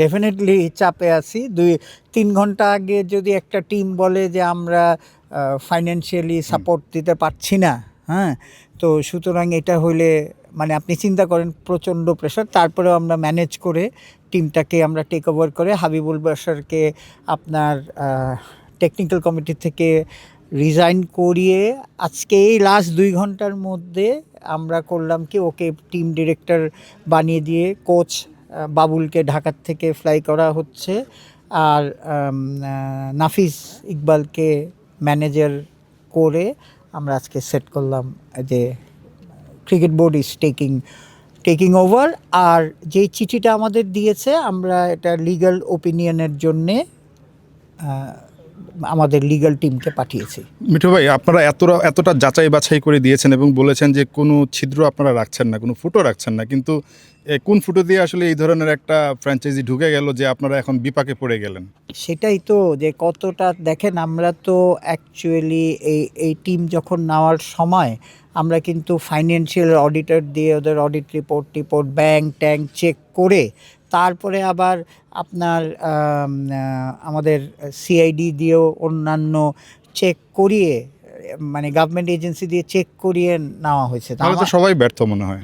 Definitely চাপে আছি। 2-3 ঘন্টা আগে যদি একটা টিম বলে যে আমরা ফাইন্যান্সিয়ালি সাপোর্ট দিতে পারছি না, হ্যাঁ, তো সুতরাং এটা হইলে মানে আপনি চিন্তা করেন প্রচণ্ড প্রেশার। তারপরেও আমরা ম্যানেজ করে টিমটাকে আমরা টেক ওভার করে হাবিবুল বাশারকে আপনার টেকনিক্যাল কমিটি থেকে রিজাইন করিয়ে আজকে এই লাস্ট 2 ঘন্টার মধ্যে আমরা করলাম কি, ওকে টিম ডিরেক্টর বানিয়ে দিয়ে কোচ বাবুলকে ঢাকার থেকে ফ্লাই করা হচ্ছে, আর নাফিস ইকবালকে ম্যানেজার করে আমরা আজকে সেট করলাম যে cricket board is taking over. আর যেই চিঠিটা আমাদের দিয়েছে আমরা এটা লিগ্যাল ওপিনিয়নের জন্যে আমাদের লিগ্যাল টিমকে পাঠিয়েছি। মিঠু ভাই, আপনারা এতটা যাচাই বাছাই করে দিয়েছেন এবং বলেছেন যে কোনো ছিদ্র আপনারা রাখছেন না, কোনো ফুটো রাখছেন না, কিন্তু কোন ফুটো দিয়ে আসলে এই ধরনের একটা ফ্র্যাঞ্চাইজি ঢুকে গেল যে আপনারা এখন বিপাকে পড়ে গেলেন? সেটাই তো, যে কতটা দেখেন, আমরা তো অ্যাকচুয়ালি এই টিম যখন নেওয়ার সময় আমরা কিন্তু ফাইন্যান্সিয়াল অডিটর দিয়ে ওদের অডিট রিপোর্ট ব্যাংক ট্যাঙ্ক চেক করে তারপরে আবার আপনার আমাদের সিআইডি দিয়েও অন্যান্য চেক করিয়ে, মানে গভর্নমেন্ট এজেন্সি দিয়ে চেক করিয়ে নেওয়া হয়েছে। তাহলে তো সবাই ব্যর্থ মনে হয়।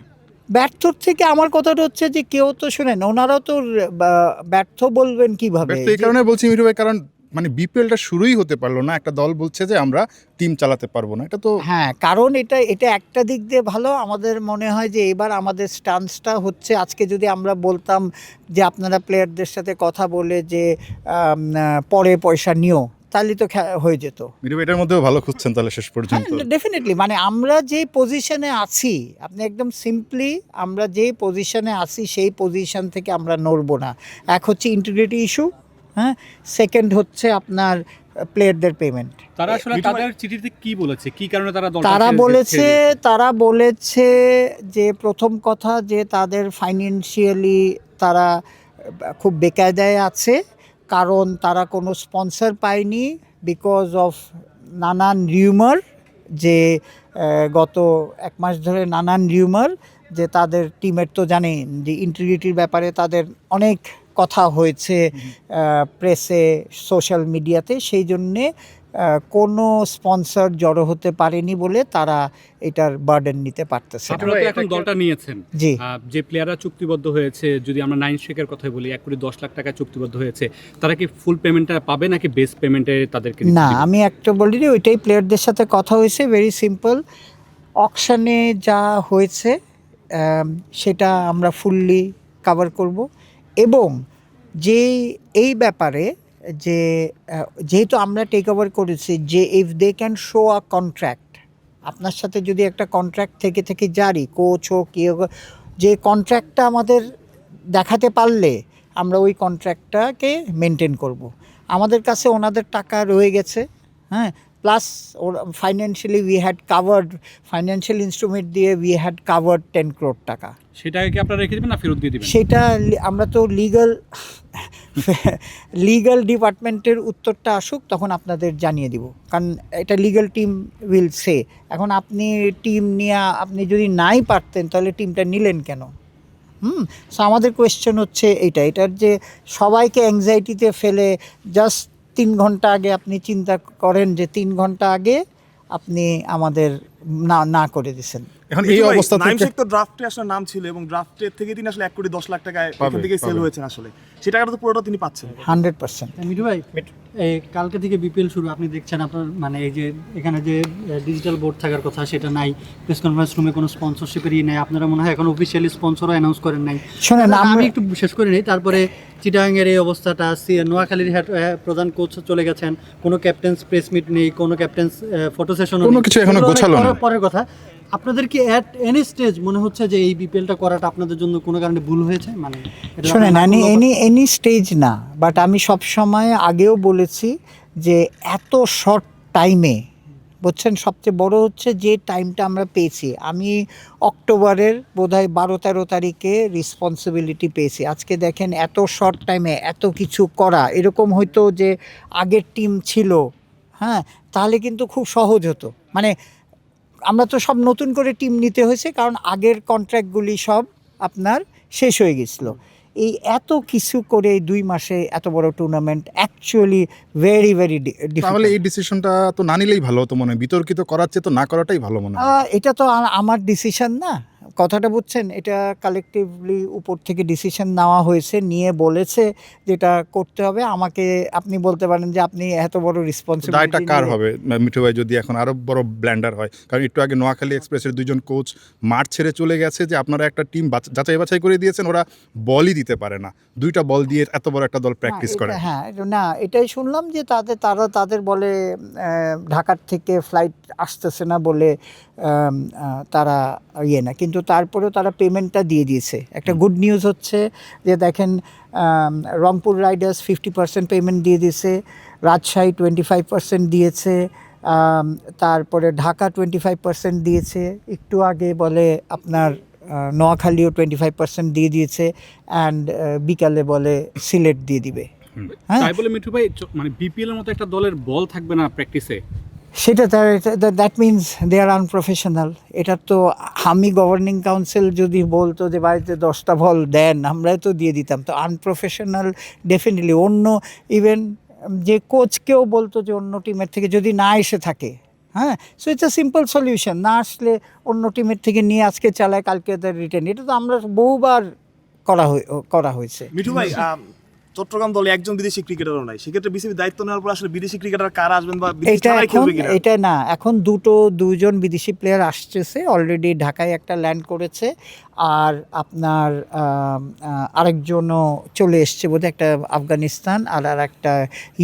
ব্যর্থর থেকে আমার কথাটা হচ্ছে যে কেউ তো শোনেন, ওনারাও তো ব্যর্থ বলবেন কিভাবে? ব্যর্থ এই কারণে বলছি মিঠু ভাই, কারণ মানে বিপিএলটা শুরুই হতে পারলো না, একটা দল বলছে যে আমরা টিম চালাতে পারবো না। এটা তো হ্যাঁ, কারণ এটা একটা দিক দিয়ে ভালো। আমাদের মনে হয় যে এবার আমাদের স্টান্সটা হচ্ছে, আজকে যদি আমরা বলতাম যে আপনারা প্লেয়ারদের সাথে কথা বলে যে পরে পয়সা নিও, তাহলে তো হয়ে যেত। মিঠু ভাই এটার মধ্যেও ভালো খুঁজছেন তাহলে শেষ পর্যন্ত। ডেফিনেটলি, মানে আমরা যে পজিশনে আছি, আপনি একদম সিম্পলি, আমরা যে পজিশনে আছি সেই পজিশন থেকে আমরা নড়বো না। এক হচ্ছে ইন্টিগ্রিটি ইস্যু, হ্যাঁ, সেকেন্ড হচ্ছে আপনার প্লেয়ারদের পেমেন্ট। তারা আসলে তাদের চিঠিতে কি বলেছে, কি কারণে তারা তারা বলেছে যে প্রথম কথা যে তাদের ফাইন্যান্সিয়ালি তারা খুব বেকায়দায় আছে, কারণ তারা কোনো স্পন্সর পায়নি বিকজ অফ নানান রিউমার, যে গত 1 মাস ধরে নানান রিউমার, যে তাদের টিমের তো জানেন যে ইন্টিগ্রিটির ব্যাপারে তাদের অনেক কথা হয়েছে প্রেসে, সোশ্যাল মিডিয়াতে, সেই জন্যে কোনো স্পন্সর জড়ো হতে পারেনি বলে তারা এটার বার্ডেন নিতে পারতেছে। আপনারা তো এখন দলটা নিয়েছেন, জি, যে প্লেয়াররা চুক্তিবদ্ধ হয়েছে, যদি আমরা 9 শেখের কথা বলি, 1,10,00,000 টাকা চুক্তিবদ্ধ হয়েছে, তারা কি ফুল পেমেন্টটা পাবে নাকি বেস পেমেন্টে তাদেরকে? না, আমি একটা বলিনি, ওইটাই প্লেয়ারদের সাথে কথা হয়েছে, ভেরি সিম্পল। অকশনে যা হয়েছে সেটা আমরা ফুললি কভার করব, এবং এই ব্যাপারে যে যেহেতু আমরা টেক ওভার করেছি, যে if they can show a contract, আপনার সাথে যদি একটা কন্ট্রাক্ট থেকে জারি, কোচ হোক কেউ, যে কন্ট্রাক্টটা আমাদের দেখাতে পারলে আমরা ওই কন্ট্রাক্টটাকে মেনটেন করব। আমাদের কাছে ওনাদের টাকা রয়ে গেছে, হ্যাঁ, plus financially we had covered, financial instrument দিয়ে উই হ্যাড কাভার্ড 10 crore টাকা। সেটাকে কি আপনারা রেখে দেবেন না ফেরত দিয়ে দেবেন? সেটা আমরা তো লিগ্যাল ডিপার্টমেন্টের উত্তরটা আসুক, তখন আপনাদের জানিয়ে দিব, কারণ এটা লিগ্যাল টিম উইল সে। এখন আপনি টিম নিয়ে আপনি যদি নাই পারতেন তাহলে টিমটা নিলেন কেন? সো আমাদের কোয়েশ্চেন হচ্ছে এটার যে সবাইকে অ্যাংজাইটিতে ফেলে জাস্ট 3 ঘন্টা আগে আপনি চিন্তা করেন যে 3 ঘন্টা আগে আপনি আমাদের না করে দিয়েছেন। এখন এই অবস্থা থেকে তো ড্রাফটে আসলে নাম ছিল, এবং ড্রাফটের থেকে তিনি আসলে 1,10,00,000 টাকায় এখান থেকে সেল হয়েছেন, আসলে সেই টাকাটা তো পুরোটা তিনি পাচ্ছেন 100%। মিঠু ভাই, এই কালকে থেকে বিপিএল শুরু, আপনি দেখছেন আপনার মানে এই যে এখানে যে ডিজিটাল বোর্ড থাকার কথা সেটা নাই, প্রেস কনফারেন্স রুমে কোনো স্পন্সরশিপেরই নাই, আপনারা মনে হয় এখন অফিসিয়ালি স্পন্সরও অ্যানাউন্স করেন নাই। শোনেন, আমি একটু শেষ করে নিই, তারপরে চিটাগাংয়ের এই অবস্থাটা, নোয়াখালীর প্রধান কোচ চলে গেছেন, কোনো ক্যাপ্টেন্স প্রেস মিট নেই, কোনো ক্যাপ্টেন্স ফটো সেশন, কোনো কিছু এখনো গোছালো না। পরের কথা, আপনাদের কি অ্যাট এনি স্টেজ মনে হচ্ছে যে এই বিপিএলটা করাটা আপনাদের জন্য কোনো কারণে ভুল হয়েছে? মানে শোনেন, এনি স্টেজ না, বাট আমি সব সময় আগেও বলেছি যে এত শর্ট টাইমে, বুঝছেন, সবচেয়ে বড় হচ্ছে যে টাইমটা আমরা পেয়েছি। আমি অক্টোবরের বোধহয় 12-13 তারিখে রেসপন্সিবিলিটি পেয়েছি। আজকে দেখেন এত শর্ট টাইমে এত কিছু করা, এরকম হয়তো যে আগের টিম ছিল, হ্যাঁ, তাহলে কিন্তু খুব সহজ হতো। মানে আমরা তো সব নতুন করে টিম নিতে হয়েছে, কারণ আগের কন্ট্রাক্টগুলি সব আপনার শেষ হয়ে গেছিলো। এই এত কিছু করে এই 2 মাসে এত বড় টুর্নামেন্ট অ্যাকচুয়ালি ভেরি ভেরি তাহলে এই ডিসিশনটা তো না নিলেই ভালো হতো মনে হয়, বিতর্কিত করার চেয়ে তো না করাটাই ভালো মনে হয়। এটা তো আমার ডিসিশন না, কথাটা বুঝছেন, এটা কালেকটিভলি উপর থেকে ডিসিশন নেওয়া হয়েছে, নিয়ে বলেছে যেটা করতে হবে। আমাকে আপনি বলতে পারেন যে আপনি এত বড় দায়টা রেসপন্সিবিলিটি কার হবে মিঠু ভাই যদি এখন আরো বড় ব্ল্যান্ডার হয়? কারণ একটু আগে নোয়াখালী এক্সপ্রেসের 2 জন কোচ মাঠ ছেড়ে চলে গেছে যে আপনারা একটা টিম যাচাই বাছাই করে দিয়েছেন, ওরা বলই দিতে পারে না, 2টা বল দিয়ে এত বড় একটা দল প্র্যাকটিস করে। হ্যাঁ না, এটাই শুনলাম যে তাদের বলে ঢাকার থেকে ফ্লাইট আসতেছে না বলে তারা না, কিন্তু তারপরেও তারা পেমেন্টটা দিয়ে দিয়েছে। একটা গুড নিউজ হচ্ছে যে দেখেন, রংপুর রাইডার্স 50% পেমেন্ট দিয়ে দিয়েছে, রাজশাহী 25% দিয়েছে, তারপরে ঢাকা 25% দিয়েছে, একটু আগে বলে আপনার নোয়াখালীও 25% দিয়ে দিয়েছে, অ্যান্ড বিকালে বলে সিলেট দিয়ে দিবে। হ্যাঁ, তাই বলে মিঠু ভাই মানে বিপিএল এর মতো একটা দলের বল থাকবে না প্র্যাকটিসে? সেটা that means they are unprofessional. এটা তো আমি গভর্নিং কাউন্সিল যদি বলতো যে বাড়িতে 10টা বল দেন, আমরাই তো দিয়ে দিতাম। তো আনপ্রফেশনাল ডেফিনেটলি। অন্য ইভেন যে কোচকেও বলতো যে অন্য টিমের থেকে যদি না এসে থাকে, হ্যাঁ, so it's a simple solution, না আসলে অন্য টিমের থেকে নিয়ে আজকে চালায় কালকে তার রিটার্ন। এটা তো আমরা বহুবার করা হয়েছে। মিঠু ভাই, চট্টগ্রাম দলে একজন বিদেশি ক্রিকেটারও নাই, সেক্ষেত্রে বিসিবি দায়িত্ব নেওয়ার পর আসলে বিদেশি ক্রিকেটার কারা আসবেন বা বিদেশি এটা ছাড়াই এখন খেলবে কিনা? এটা না, এখন দুজন বিদেশি প্লেয়ার আসতেছে, অলরেডি ঢাকায় একটা ল্যান্ড করেছে, আর আপনার আরেকজনও চলে এসছে বোধহয়, একটা আফগানিস্তান আর একটা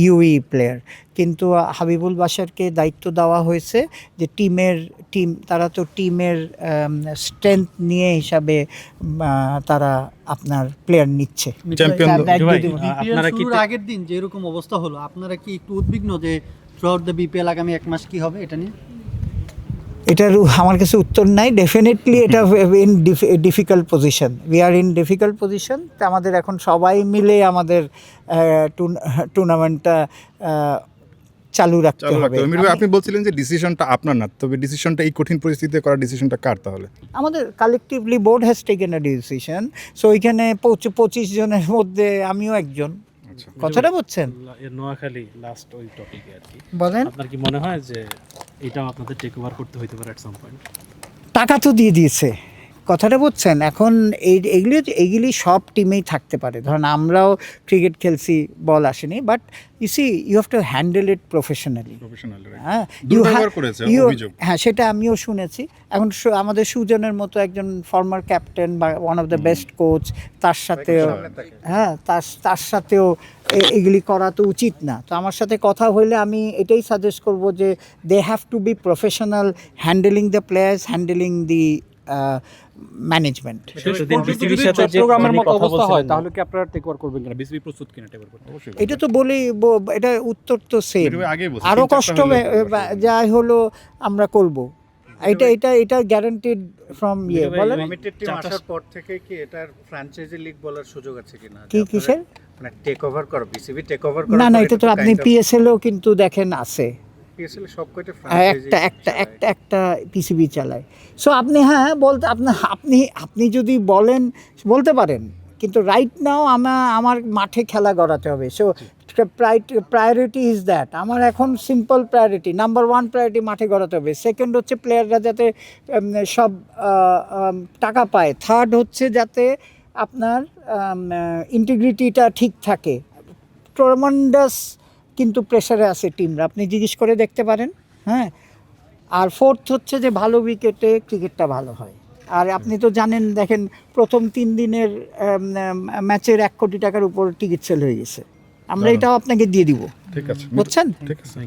ইউই প্লেয়ার। কিন্তু হাবিবুল বাশারকে দায়িত্ব দেওয়া হয়েছে যে তারা তো টিমের স্ট্রেংথ নিয়ে হিসাবে তারা আপনার প্লেয়ার নিচ্ছে। চ্যাম্পিয়ন আপনারা কি আগের দিন যে এরকম অবস্থা হলো, আপনারা কি একটু উদ্বিগ্ন যে থ্রুআউট দ্য বিপিএল আগামী 1 মাস কি হবে এটা নিয়ে? এটার আমার কাছে উত্তর নাই। ডেফিনেটলি এটা in difficult position, we are in difficult position. তো আমাদের এখন সবাই মিলে আমাদের টুর্নামেন্টটা চালু রাখতে হবে। মিঠু ভাই, আপনি বলছিলেন যে ডিসিশনটা আপনার না, তবে ডিসিশনটা এই কঠিন পরিস্থিতিতে করার ডিসিশনটা কার তাহলে? আমাদের collectively board has taken a decision. So ওইখানে 25 জনের মধ্যে আমিও একজন। কথাটা বুঝছেন? নোয়াখালী লাস্ট ওই টপিকে আর কি, বলেন। আপনার কি মনে হয় যে এটাও আপনাদের টেক ওভার করতে হইতে পারে এট সাম পয়েন্ট? টাকা তো দিয়ে দিয়েছে, কথাটা বুঝছেন? এখন এইগুলি সব টিমেই থাকতে পারে। ধরেন আমরাও ক্রিকেট খেলছি, বল আসেনি, but you see you have to handle it professionally. হ্যাঁ, হ্যাঁ, সেটা আমিও শুনেছি। এখন আমাদের সুজনের মতো একজন ফর্মার ক্যাপ্টেন বা one of the best coach, তার সাথেও তার সাথেও এগুলি করা তো উচিত না। তো আমার সাথে কথা হইলে আমি এটাই সাজেস্ট করব যে they have to be professional handling the players, handling the management. চট্টগ্রামের মতো অবস্থা হয় তাহলে কি আপনারা টেক ওভার করবেন কিনা? বিসিবি প্রস্তুত কিনা টেক ওভার করতে? এটা তো বলেই এটা উত্তর তো সেম, আগেই বলছি, আরও 3-4টা কষ্ট হলে যাই হলো আমরা করব। এটা গ্যারান্টিড ফ্রম বলেন। লিমিটেড টিম আসার পর থেকে কি এটার ফ্র্যাঞ্চাইজি লিগ বলার সুযোগ আছে কিনা? কিসের? মানে টেক ওভার করা, বিসিবি টেক ওভার না, এটা তো আপনি পিএসএলও কিন্তু দেখেন আছে, পিএসএল সব কয়টা ফ্র্যাঞ্চাইজি একটা পিসিবি চালায়। সো আপনি বলতে আপনি যদি বলতে পারেন, কিন্তু রাইট নাও আমার মাঠে খেলা গড়াতে হবে। So priority is that. আমার এখন সিম্পল প্রায়োরিটি, নাম্বার 1 প্রায়োরিটি মাঠে গড়াতে হবে। সেকেন্ড হচ্ছে প্লেয়াররা যাতে সব টাকা পায়। থার্ড হচ্ছে যাতে আপনার ইন্টিগ্রিটিটা ঠিক থাকে। ট্রমান্ডাস কিন্তু প্রেশারে আছে টিমরা, আপনি জিজ্ঞেস করে দেখতে পারেন। হ্যাঁ, আর ফোর্থ হচ্ছে যে ভালো উইকেটে ক্রিকেটটা ভালো হয়। আর আপনি তো জানেন, দেখেন প্রথম 3 দিনের ম্যাচের 1 কোটি টাকার উপর টিকিট সেল হয়ে গেছে। আমরা এটাও আপনাকে দিয়ে দিব, ঠিক আছে, বুঝছেন? ঠিক আছে।